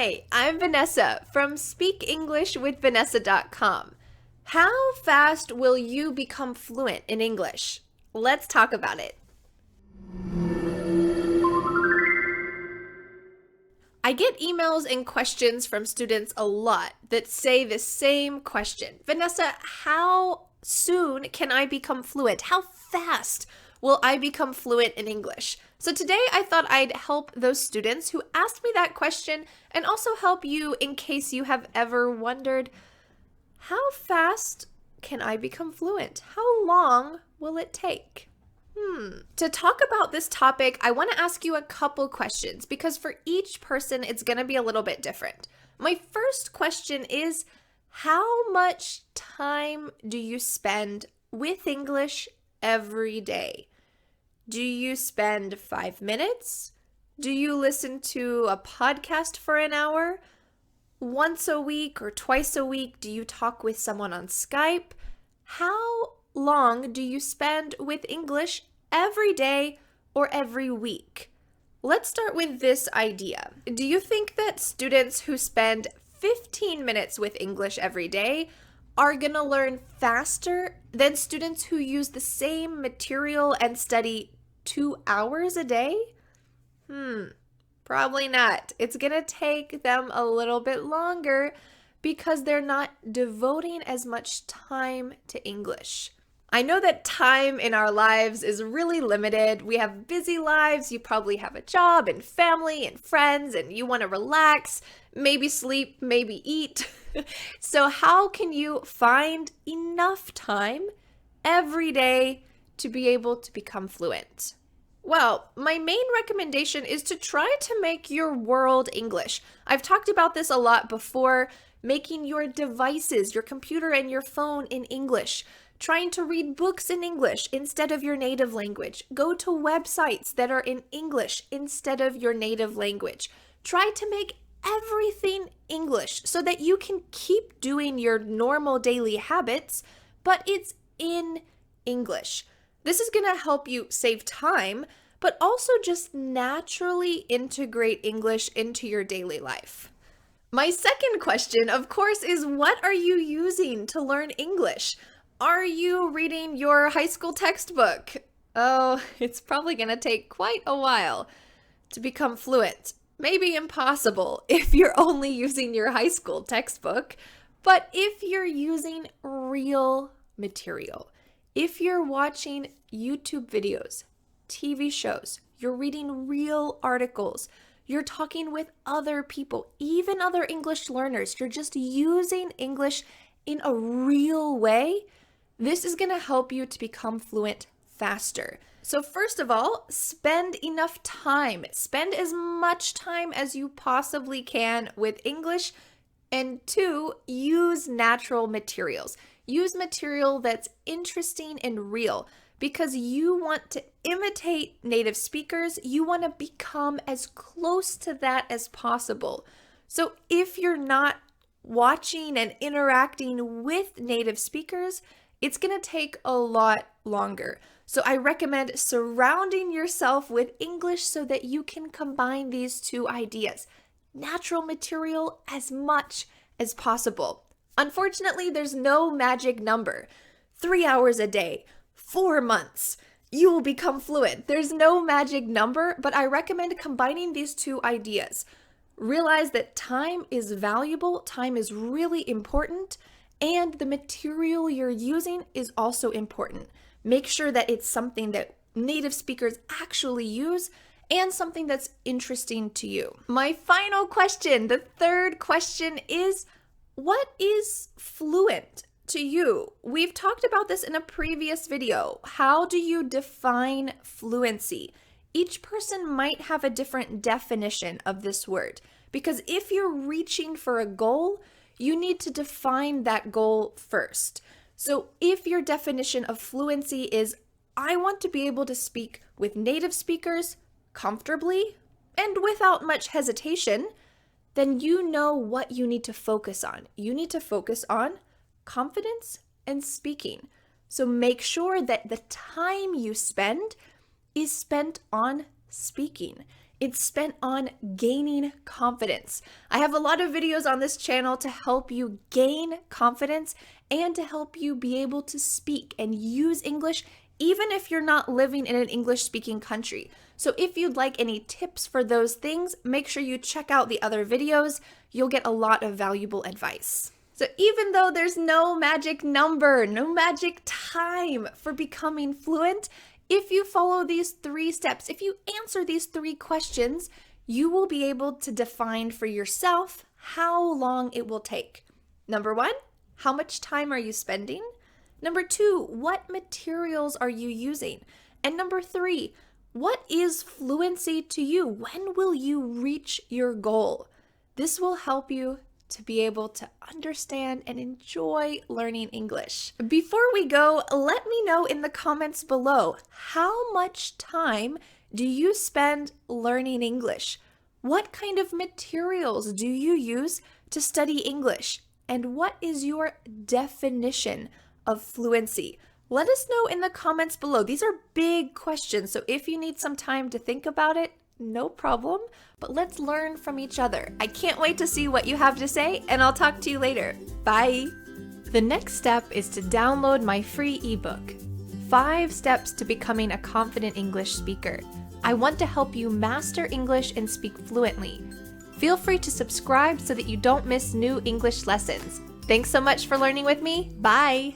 Hi, I'm Vanessa from speakenglishwithvanessa.com. How fast will you become fluent in English? Let's talk about it. I get emails and questions from students a lot that say the same question. Vanessa, how soon can I become fluent? How fast will I become fluent in English? So today I thought I'd help those students who asked me that question and also help you in case you have ever wondered, how fast can I become fluent? How long will it take? To talk about this topic, I want to ask you a couple questions because for each person, it's going to be a little bit different. My first question is, how much time do you spend with English every day? Do you spend 5 minutes? Do you listen to a podcast for an hour? Once a week or twice a week, do you talk with someone on Skype? How long do you spend with English every day or every week? Let's start with this idea. Do you think that students who spend 15 minutes with English every day are going to learn faster than students who use the same material and study 2 hours a day? Probably not. It's going to take them a little bit longer because they're not devoting as much time to English. I know that time in our lives is really limited. We have busy lives. You probably have a job and family and friends, and you want to relax, maybe sleep, maybe eat. So how can you find enough time every day to be able to become fluent? Well, my main recommendation is to try to make your world English. I've talked about this a lot before, making your devices, your computer and your phone in English. Trying to read books in English instead of your native language. Go to websites that are in English instead of your native language. Try to make everything English so that you can keep doing your normal daily habits, but it's in English. This is going to help you save time, but also just naturally integrate English into your daily life. My second question, of course, is what are you using to learn English? Are you reading your high school textbook? Oh, it's probably going to take quite a while to become fluent. Maybe impossible if you're only using your high school textbook. But if you're using real material, if you're watching YouTube videos, TV shows, you're reading real articles, you're talking with other people, even other English learners, you're just using English in a real way, this is going to help you to become fluent faster. So first of all, spend enough time. Spend as much time as you possibly can with English. And 2, use natural materials. Use material that's interesting and real because you want to imitate native speakers. You want to become as close to that as possible. So if you're not watching and interacting with native speakers, it's going to take a lot longer. So I recommend surrounding yourself with English so that you can combine these two ideas. Natural material as much as possible. Unfortunately, there's no magic number. 3 hours a day, 4 months, you will become fluent. There's no magic number, but I recommend combining these two ideas. Realize that time is valuable, time is really important, and the material you're using is also important. Make sure that it's something that native speakers actually use and something that's interesting to you. My final question, the third question is, what is fluent to you? We've talked about this in a previous video. How do you define fluency? Each person might have a different definition of this word because if you're reaching for a goal, you need to define that goal first. So if your definition of fluency is, I want to be able to speak with native speakers comfortably and without much hesitation, then you know what you need to focus on. You need to focus on confidence and speaking. So make sure that the time you spend is spent on speaking. It's spent on gaining confidence. I have a lot of videos on this channel to help you gain confidence and to help you be able to speak and use English even if you're not living in an English-speaking country. So if you'd like any tips for those things, make sure you check out the other videos. You'll get a lot of valuable advice. So even though there's no magic number, no magic time for becoming fluent, if you follow these 3 steps, if you answer these 3 questions, you will be able to define for yourself how long it will take. Number 1, how much time are you spending? Number 2, what materials are you using? And number 3, what is fluency to you? When will you reach your goal? This will help you to be able to understand and enjoy learning English. Before we go, let me know in the comments below, how much time do you spend learning English? What kind of materials do you use to study English? And what is your definition of fluency? Let us know in the comments below. These are big questions, so if you need some time to think about it, no problem, but let's learn from each other. I can't wait to see what you have to say, and I'll talk to you later. Bye! The next step is to download my free ebook, 5 Steps to Becoming a Confident English Speaker. I want to help you master English and speak fluently. Feel free to subscribe so that you don't miss new English lessons. Thanks so much for learning with me. Bye!